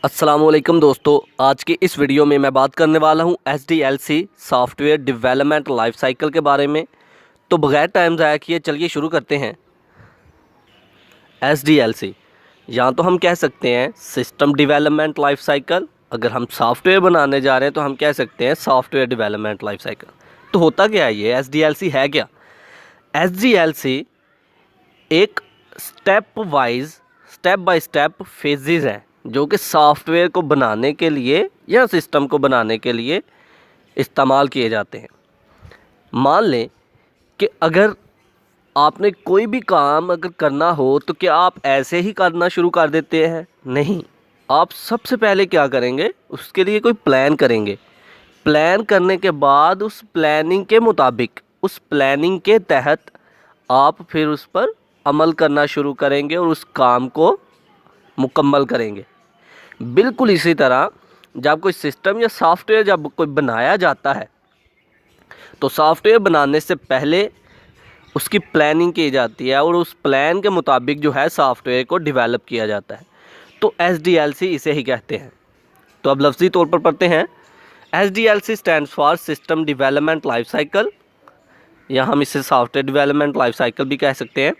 अस्सलामुअलैकुम दोस्तों, आज की इस वीडियो में मैं बात करने वाला हूं SDLC software development life cycle के बारे में। तो बगैर टाइम ज़ाया किए चलिए शुरू करते हैं। SDLC या तो हम कह सकते हैं सिस्टम डेवलपमेंट लाइफ साइकिल, अगर हम सॉफ्टवेयर बनाने जा रहे हैं तो हम कह सकते हैं सॉफ्टवेयर डेवलपमेंट लाइफ साइकिल। तो होता क्या है, ये SDLC है क्या? SDLC एक स्टेप बाय स्टेप फेजेस हैं जो कि सॉफ्टवेयर को बनाने के लिए या सिस्टम को बनाने के लिए इस्तेमाल किए जाते हैं। मान लें कि अगर आपने कोई भी काम अगर करना हो तो क्या आप ऐसे ही करना शुरू कर देते हैं? नहीं, आप सबसे पहले क्या करेंगे, उसके लिए कोई प्लान करेंगे। प्लान करने के बाद उस प्लानिंग के मुताबिक, उस प्लानिंग के तहत आप फिर उस पर अमल करना शुरू करेंगे और उस काम को मुकम्मल करेंगे। बिल्कुल इसी तरह जब कोई सिस्टम या सॉफ्टवेयर जब कोई बनाया जाता है तो सॉफ्टवेयर बनाने से पहले उसकी प्लानिंग की जाती है और उस प्लान के मुताबिक जो है सॉफ्टवेयर को डेवलप किया जाता है। तो SDLC इसे ही कहते हैं। तो अब लफ्ज़ी तौर पर पढ़ते हैं। SDLC stands for system development life cycle, या हम इसे सॉफ्टवेयर डेवलपमेंट लाइफ साइकिल भी कह सकते हैं।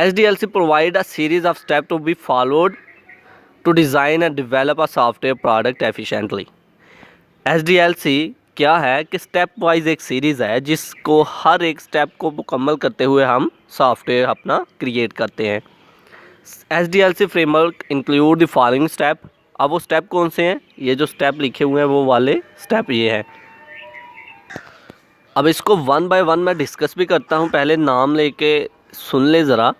SDLC provide a series of step to be followed to design and develop a software product efficiently. SDLC क्या है कि स्टेप वाइज एक सीरीज़ है जिसको हर एक स्टेप को मुकम्मल करते हुए हम सॉफ्टवेयर अपना क्रिएट करते हैं। SDLC framework include the following step. अब वो स्टेप कौन से हैं? ये जो स्टेप लिखे हुए हैं वो वाले स्टेप ये हैं। अब इसको वन बाय वन मैं डिस्कस भी करता हूँ, पहले नाम लेके सुन ले ज़रा।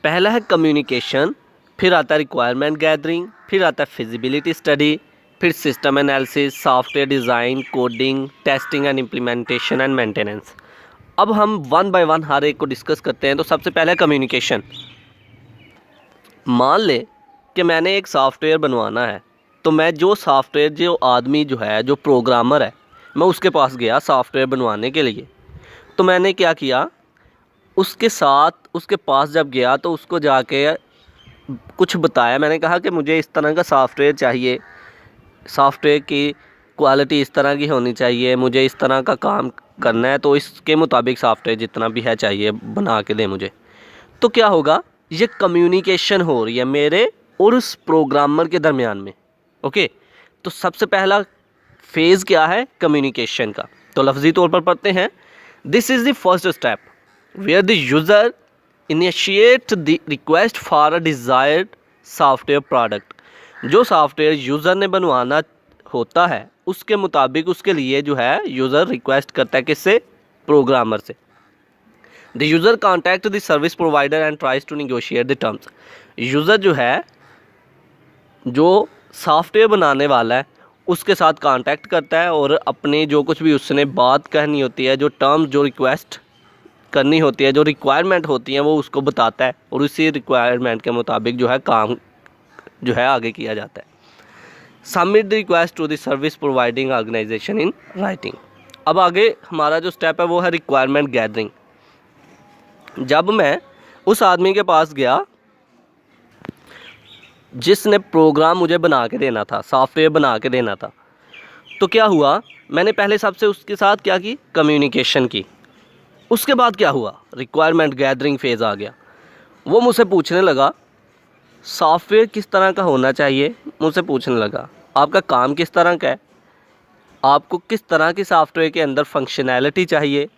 पहला है कम्युनिकेशन, फिर आता है रिक्वायरमेंट गैदरिंग, फिर आता है फिजिबिलिटी स्टडी, फिर system analysis, software design, coding, testing and implementation and maintenance. अब हम वन बाय वन हर एक को डिस्कस करते हैं। तो सबसे पहले कम्युनिकेशन। मान ले कि मैंने एक सॉफ्टवेयर बनवाना है, तो मैं जो सॉफ्टवेयर जो आदमी जो है, जो प्रोग्रामर है, मैं उसके पास गया सॉफ्टवेयर बनवाने के लिए। तो मैंने क्या किया, उसके साथ उसके पास जब गया तो उसको जाके कुछ बताया। मैंने कहा कि मुझे इस तरह का सॉफ्टवेयर चाहिए, सॉफ्टवेयर की क्वालिटी इस तरह की होनी चाहिए, मुझे इस तरह का काम करना है, तो इसके मुताबिक सॉफ्टवेयर जितना भी है चाहिए बना के दे मुझे। तो क्या होगा, ये कम्युनिकेशन हो रही है मेरे और उस प्रोग्रामर के दरमियान में। ओके, तो सबसे पहला फेज़ क्या है कम्युनिकेशन का? तो लफ्ज़ी तौर पर पढ़ते हैं। This is the first step where the user initiate the request for a desired software product. जो सॉफ्टवेयर यूज़र ने बनवाना होता है उसके मुताबिक उसके लिए जो है यूज़र रिक्वेस्ट करता है, किससे? प्रोग्रामर से। The user contact the service provider and tries to negotiate the terms. User जो है, जो सॉफ्टवेयर बनाने वाला है, उसके साथ कांटेक्ट करता है और अपने जो कुछ भी उसने बात कहनी होती है, जो टर्म्स जो रिक्वेस्ट करनी होती है, जो रिक्वायरमेंट होती हैं, वो उसको बताता है और उसी रिक्वायरमेंट के मुताबिक जो है काम जो है आगे किया जाता है। Submit the request to the service providing organisation in writing. अब आगे हमारा जो स्टेप है वो है रिक्वायरमेंट गैदरिंग। जब मैं उस आदमी के पास गया जिसने प्रोग्राम मुझे बना के देना था, सॉफ्टवेयर बना के देना था, तो क्या हुआ, मैंने पहले सबसे उसके साथ क्या की, कम्युनिकेशन की। उसके बाद क्या हुआ, रिक्वायरमेंट गैदरिंग फेज़ आ गया। वो मुझसे पूछने लगा सॉफ्टवेयर किस तरह का होना चाहिए। मुझसे पूछने लगा आपका काम किस तरह का है, आपको किस तरह की सॉफ्टवेयर के अंदर फंक्शनैलिटी चाहिए।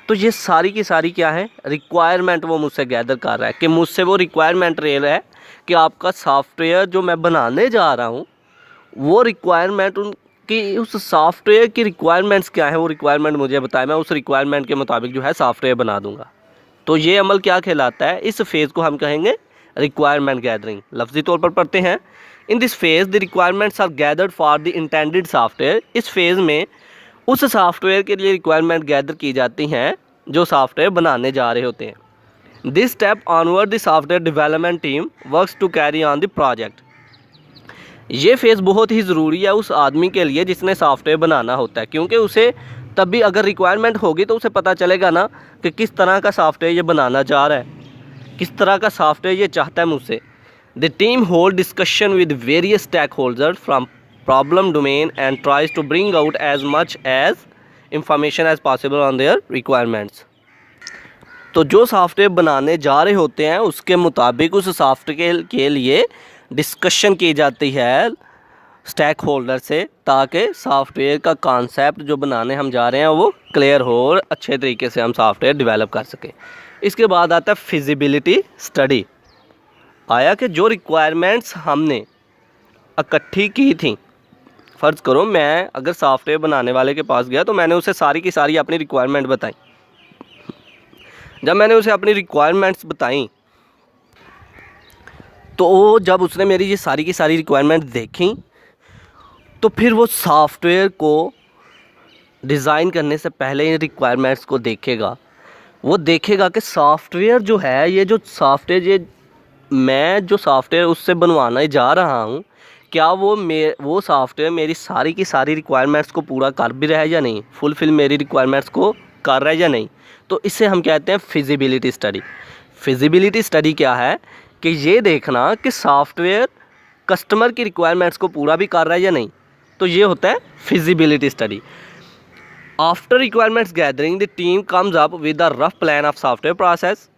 तो ये सारी की सारी क्या है, रिक्वायरमेंट वो मुझसे गैदर कर रहा है कि मुझसे वो रिक्वायरमेंट ले रहा है कि आपका सॉफ्टवेयर जो मैं बनाने जा रहा हूँ वो रिक्वायरमेंट उनकी, उस सॉफ्टवेयर की रिक्वायरमेंट्स क्या है वो रिक्वायरमेंट मुझे बताए, मैं उस रिक्वायरमेंट के मुताबिक जो है सॉफ्टवेयर बना दूँगा। तो ये अमल क्या कहलाता है, इस फेज़ को हम कहेंगे रिक्वायरमेंट गैदरिंग। लफ्ज़ी तौर पर पढ़ते हैं। In this phase the requirements are gathered for the intended software. इस फेज़ में उस सॉफ्टवेयर के लिए रिक्वायरमेंट गैदर की जाती हैं जो सॉफ्टवेयर बनाने जा रहे होते हैं। This step onward the software development team works to carry on the project. ये फेज़ बहुत ही ज़रूरी है उस आदमी के लिए जिसने सॉफ्टवेयर बनाना होता है, क्योंकि उसे तब भी अगर रिक्वायरमेंट होगी तो उसे पता चलेगा ना कि किस तरह का सॉफ्टवेयर ये बनाना चाह रहा है, किस तरह का सॉफ्टवेयर ये चाहता है मुझसे। The team hold discussion with various stakeholders from problem domain and tries to bring out as much as information as possible on their requirements. तो जो सॉफ्टवेयर बनाने जा रहे होते हैं उसके मुताबिक उस सॉफ्टवेयर के लिए डिस्कशन की जाती है स्टेक होल्डर से, ताकि सॉफ्टवेयर का कॉन्सेप्ट जो बनाने हम जा रहे हैं वो क्लियर हो और अच्छे तरीके से हम सॉफ्टवेयर डेवलप कर सकें। इसके बाद आता है फिजिबिलिटी स्टडी। आया कि जो रिक्वायरमेंट्स हमने इकट्ठी की थी, फ़र्ज़ करो मैं अगर सॉफ्टवेयर बनाने वाले के पास गया तो मैंने उसे सारी की सारी अपनी रिक्वायरमेंट बताई। जब मैंने उसे अपनी रिक्वायरमेंट्स बताई तो जब उसने मेरी ये सारी की सारी रिक्वायरमेंट देखी तो फिर वो सॉफ्टवेयर को डिज़ाइन करने से पहले इन रिक्वायरमेंट्स को देखेगा। वो देखेगा कि सॉफ्टवेयर जो है, ये जो सॉफ्टवेयर, ये मैं जो सॉफ्टवेयर उससे बनवाना जा रहा हूँ, क्या वो सॉफ्टवेयर मेरी सारी की सारी रिक्वायरमेंट्स को पूरा कर भी रहा है या नहीं, फुलफ़िल मेरी रिक्वायरमेंट्स को कर रहा है या नहीं। तो इसे हम कहते हैं फिजिबिलिटी स्टडी। फिजिबिलिटी स्टडी क्या है कि ये देखना कि सॉफ्टवेयर कस्टमर की रिक्वायरमेंट्स को पूरा भी कर रहा है या नहीं। तो ये होता है feasibility study. After requirements gathering the team comes up with a rough plan of software process.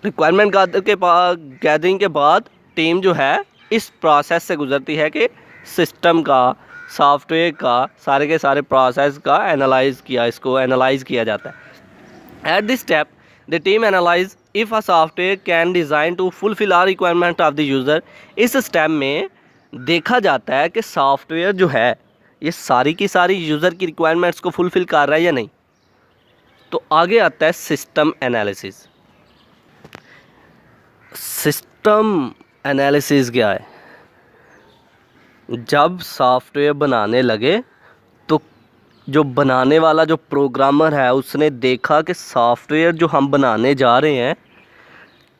Requirement gathering के बाद टीम जो है इस प्रोसेस से गुजरती है कि सिस्टम का, सॉफ्टवेयर का, सारे के सारे प्रोसेस का इसको एनालाइज किया जाता है। At this step the team analyse if a software can design to fulfil our requirement of the user. इस स्टेप में देखा जाता है कि सॉफ्टवेयर जो है ये सारी की सारी यूज़र की रिक्वायरमेंट्स को फुलफ़िल कर रहा है या नहीं। तो आगे आता है सिस्टम एनालिसिस। सिस्टम एनालिसिस क्या है? जब सॉफ्टवेयर बनाने लगे तो जो बनाने वाला जो प्रोग्रामर है उसने देखा कि सॉफ्टवेयर जो हम बनाने जा रहे हैं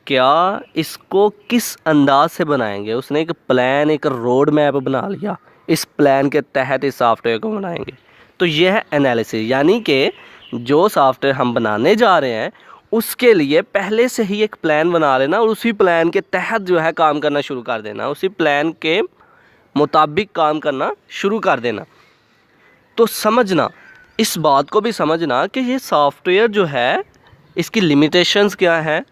क्या इसको किस अंदाज से बनाएंगे। उसने एक प्लान, एक रोड मैप बना लिया, इस प्लान के तहत इस सॉफ्टवेयर को बनाएंगे। तो यह है एनालिसिस, यानी कि जो सॉफ्टवेयर हम बनाने जा रहे हैं उसके लिए पहले से ही एक प्लान बना लेना और उसी प्लान के तहत जो है काम करना शुरू कर देना, उसी प्लान के मुताबिक काम करना शुरू कर देना। तो समझना, इस बात को भी समझना कि ये सॉफ्टवेयर जो है इसकी लिमिटेशंस क्या है,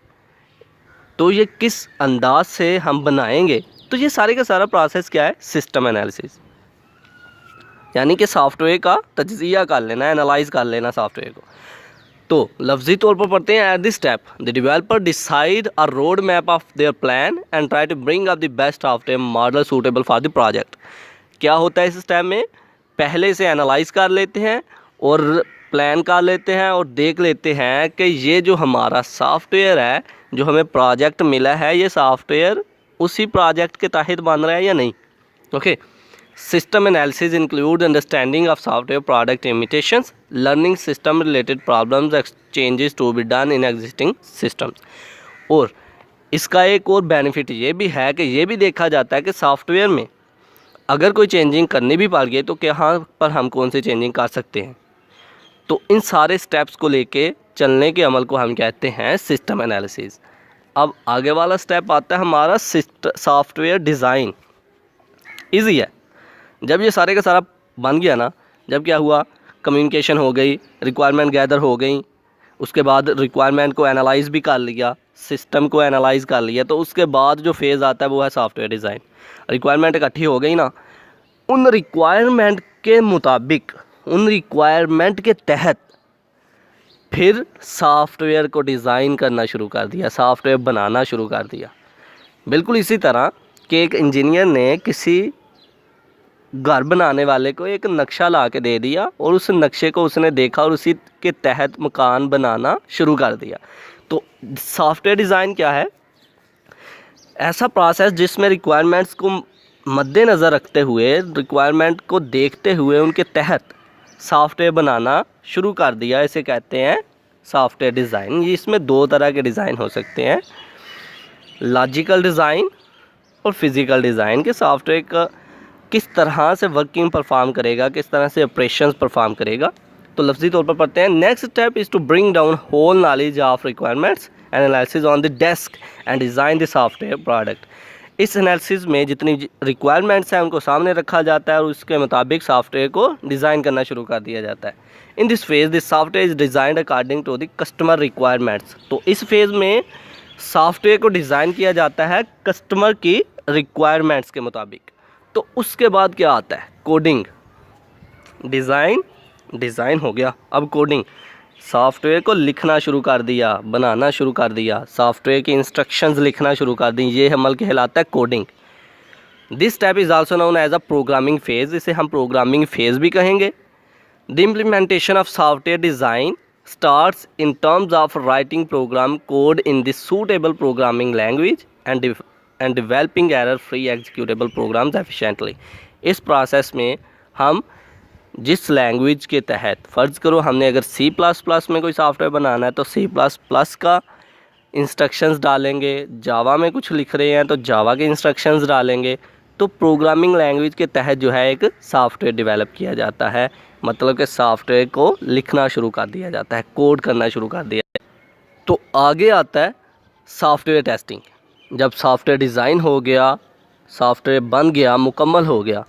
तो ये किस अंदाज से हम बनाएंगे। तो ये सारे का सारा प्रोसेस क्या है? सिस्टम एनालिसिस, यानी कि सॉफ्टवेयर का तज्जिया कर लेना, एनालाइज कर लेना सॉफ्टवेयर को। तो लफ्जी तौर पर पढ़ते हैं, at this step the developer decide a road map of their plan and try to bring up the best software model suitable for the project. क्या होता है इस स्टेप में? पहले से एनालाइज कर लेते हैं और प्लान कर लेते हैं और देख लेते हैं कि ये जो हमारा सॉफ्टवेयर है, जो हमें प्रोजेक्ट मिला है, ये सॉफ्टवेयर उसी प्रोजेक्ट के तहत बन रहा है या नहीं। Okay. System analysis include understanding of software product limitations, learning system related problems, exchanges to be done in existing systems. और इसका एक और बेनिफिट ये भी है कि ये भी देखा जाता है कि सॉफ्टवेयर में अगर कोई चेंजिंग करनी भी पड़ गई तो यहाँ पर हम कौन सी चेंजिंग कर सकते हैं। तो इन सारे स्टेप्स को लेके चलने के अमल को हम कहते हैं सिस्टम एनालिसिस। अब आगे वाला स्टेप आता है हमारा सॉफ्टवेयर डिज़ाइन। ईजी है। जब ये सारे का सारा बन गया ना, जब क्या हुआ, कम्युनिकेशन हो गई, रिक्वायरमेंट गैदर हो गई, उसके बाद रिक्वायरमेंट को एनालाइज भी कर लिया, सिस्टम को एनालाइज कर लिया, तो उसके बाद जो फेज़ आता है वो है सॉफ्टवेयर डिज़ाइन। रिक्वायरमेंट इकट्ठी हो गई ना, उन रिक्वायरमेंट के मुताबिक, उन रिक्वायरमेंट के तहत फिर सॉफ्टवेयर को डिज़ाइन करना शुरू कर दिया, सॉफ्टवेयर बनाना शुरू कर दिया। बिल्कुल इसी तरह कि एक इंजीनियर ने किसी घर बनाने वाले को एक नक्शा ला के दे दिया और उस नक्शे को उसने देखा और उसी के तहत मकान बनाना शुरू कर दिया। तो सॉफ्टवेयर डिज़ाइन क्या है? ऐसा प्रोसेस जिसमें रिक्वायरमेंट्स को मद्देनज़र रखते हुए, रिक्वायरमेंट को देखते हुए उनके तहत सॉफ्टवेयर बनाना शुरू कर दिया, इसे कहते हैं सॉफ्टवेयर डिज़ाइन। ये इसमें दो तरह के डिज़ाइन हो सकते हैं, लॉजिकल डिज़ाइन और फिज़िकल डिज़ाइन। के सॉफ्टवेयर का किस तरह से वर्किंग परफॉर्म करेगा, किस तरह से ऑपरेशंस परफॉर्म करेगा। तो लफ्जी तौर पर पढ़ते हैं, next step is to bring down whole knowledge of requirements analysis on the desk and design the software product. इस एनालिसिस में जितनी रिक्वायरमेंट्स हैं उनको सामने रखा जाता है और उसके मुताबिक सॉफ्टवेयर को डिज़ाइन करना शुरू कर दिया जाता है। In this phase this software is designed according to the customer requirements. तो इस फेज़ में सॉफ्टवेयर को डिज़ाइन किया जाता है कस्टमर की रिक्वायरमेंट्स के मुताबिक। तो उसके बाद क्या आता है? कोडिंग। डिज़ाइन हो गया, अब कोडिंग। सॉफ्टवेयर को लिखना शुरू कर दिया, बनाना शुरू कर दिया, सॉफ्टवेयर की इंस्ट्रक्शंस लिखना शुरू कर दी, ये अमल कहलाता है coding. This step is also known as a programming phase, इसे हम प्रोग्रामिंग फेज़ भी कहेंगे। The implementation of software design starts in terms of writing program code in the suitable programming language and developing error-free executable programs efficiently। इस process में हम जिस language के तहत, फ़र्ज़ करो हमने अगर C++ में कोई सॉफ्टवेयर बनाना है तो C++ का इंस्ट्रक्शंस डालेंगे, जावा में कुछ लिख रहे हैं तो जावा के इंस्ट्रक्शंस डालेंगे। तो प्रोग्रामिंग लैंग्वेज के तहत जो है एक सॉफ्टवेयर डेवलप किया जाता है, मतलब कि सॉफ्टवेयर को लिखना शुरू कर दिया जाता है, कोड करना शुरू कर दिया जाता है। तो आगे आता है सॉफ्टवेयर टेस्टिंग। जब सॉफ्टवेयर डिज़ाइन हो गया, सॉफ्टवेयर बन गया, मुकम्मल हो गया,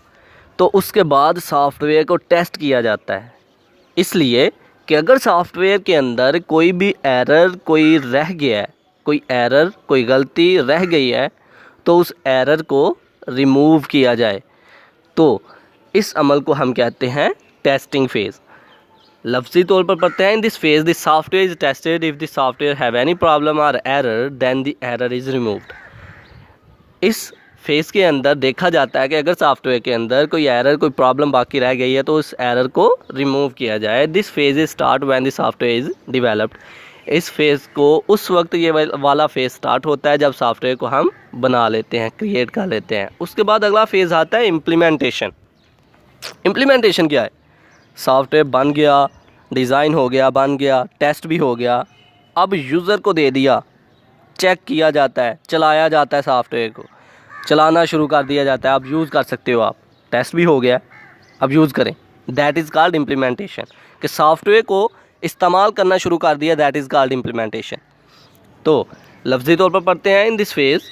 तो उसके बाद सॉफ्टवेयर को टेस्ट किया जाता है। इसलिए कि अगर सॉफ्टवेयर के अंदर कोई भी एरर कोई रह गया है, कोई एरर कोई गलती रह गई है, तो उस एरर को रिमूव किया जाए। तो इस अमल को हम कहते हैं टेस्टिंग फेज़। लफ्ज़ी तौर पर पढ़ते हैं, in this phase the software is tested, if the software have any problem or error then the error is removed. इस फेज़ के अंदर देखा जाता है कि अगर सॉफ्टवेयर के अंदर कोई एरर कोई प्रॉब्लम बाकी रह गई है तो उस एरर को रिमूव किया जाए। This phase is start when the software is developed. इस फेज़ को उस वक्त ये वाला फेज़ स्टार्ट होता है जब सॉफ्टवेयर को हम बना लेते हैं, क्रिएट कर लेते हैं। उसके बाद अगला फेज़ आता है इम्प्लीमेंटेशन। इम्प्लीमेंटेशन क्या है? सॉफ्टवेयर बन गया, डिज़ाइन हो गया, बन गया, टेस्ट भी हो गया, अब यूज़र को दे दिया, चेक किया जाता है, चलाया जाता है, सॉफ्टवेयर को चलाना शुरू कर दिया जाता है। अब यूज़ कर सकते हो आप, टेस्ट भी हो गया, अब यूज़ करें। That is called implementation. कि सॉफ्टवेयर को इस्तेमाल करना शुरू कर दिया, दैट इज़ कॉल्ड इम्प्लीमेंटेशन। तो लफ्ज़ी तौर पर पढ़ते हैं, in this phase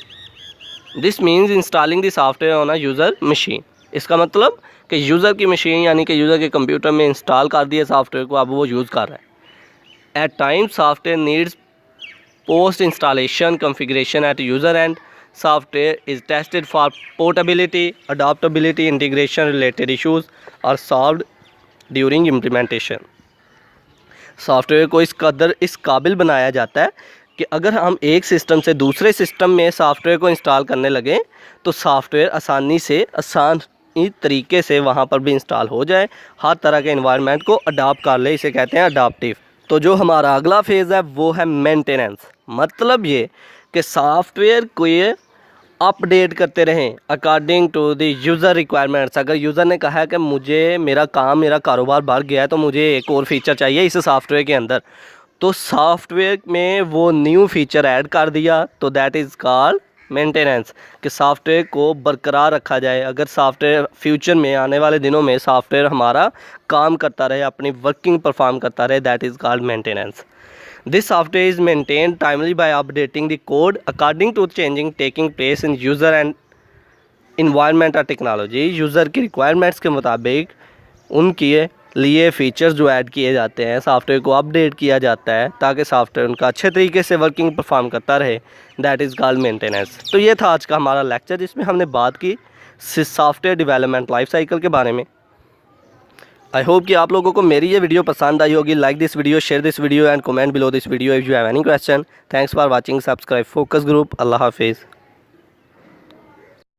this means installing the software on a user machine. इसका मतलब कि यूज़र की मशीन यानी कि यूज़र के कंप्यूटर में इंस्टॉल कर दिया सॉफ्टवेयर को, अब वो यूज़ कर रहा है। At times software needs post installation configuration at user end. Software is tested for portability, adaptability, integration related issues are solved during implementation। Software को इस काबिल बनाया जाता है कि अगर हम एक सिस्टम से दूसरे सिस्टम में सॉफ्टवेयर को इंस्टॉल करने लगें तो सॉफ्टवेयर आसान तरीके से वहाँ पर भी इंस्टॉल हो जाए, हर तरह के इन्वायरमेंट को अडाप्ट कर ले, इसे कहते हैं अडाप्टिव। तो जो हमारा अगला फेज़ है वो है मेंटेनेंस। मतलब ये कि सॉफ्टवेयर को ये अपडेट करते रहें according to the user requirements. अगर यूज़र ने कहा है कि मुझे मेरा कारोबार बढ़ गया है तो मुझे एक और फीचर चाहिए इस सॉफ्टवेयर के अंदर, तो सॉफ्टवेयर में वो न्यू फीचर ऐड कर दिया, तो दैट इज़ कॉल्ड मेंटेनेंस। कि सॉफ्टवेयर को बरकरार रखा जाए। अगर सॉफ्टवेयर फ्यूचर में आने वाले दिनों में सॉफ्टवेयर हमारा काम करता रहे, अपनी वर्किंग परफॉर्म करता रहे, that is called maintenance. This software is maintained timely by updating the code according to changing taking place in user and environment or technology। User की रिक्वायरमेंट्स के मुताबिक उनके लिए फ़ीचर्स जो ऐड किए जाते हैं, सॉफ्टवेयर को अपडेट किया जाता है ताकि सॉफ्टवेयर उनका अच्छे तरीके से वर्किंग परफॉर्म करता रहे, दैट इज़ कॉल्ड मेंटेनेंस। तो ये था आज का हमारा लेक्चर जिसमें हमने बात की सॉफ्टवेयर डेवलपमेंट लाइफ साइकिल के बारे में। आई होप कि आप लोगों को मेरी ये वीडियो पसंद आई होगी। Like this video, share this video and comment below this video if you have any question. Thanks for watching. Subscribe focus group. अल्लाह हाफिज़।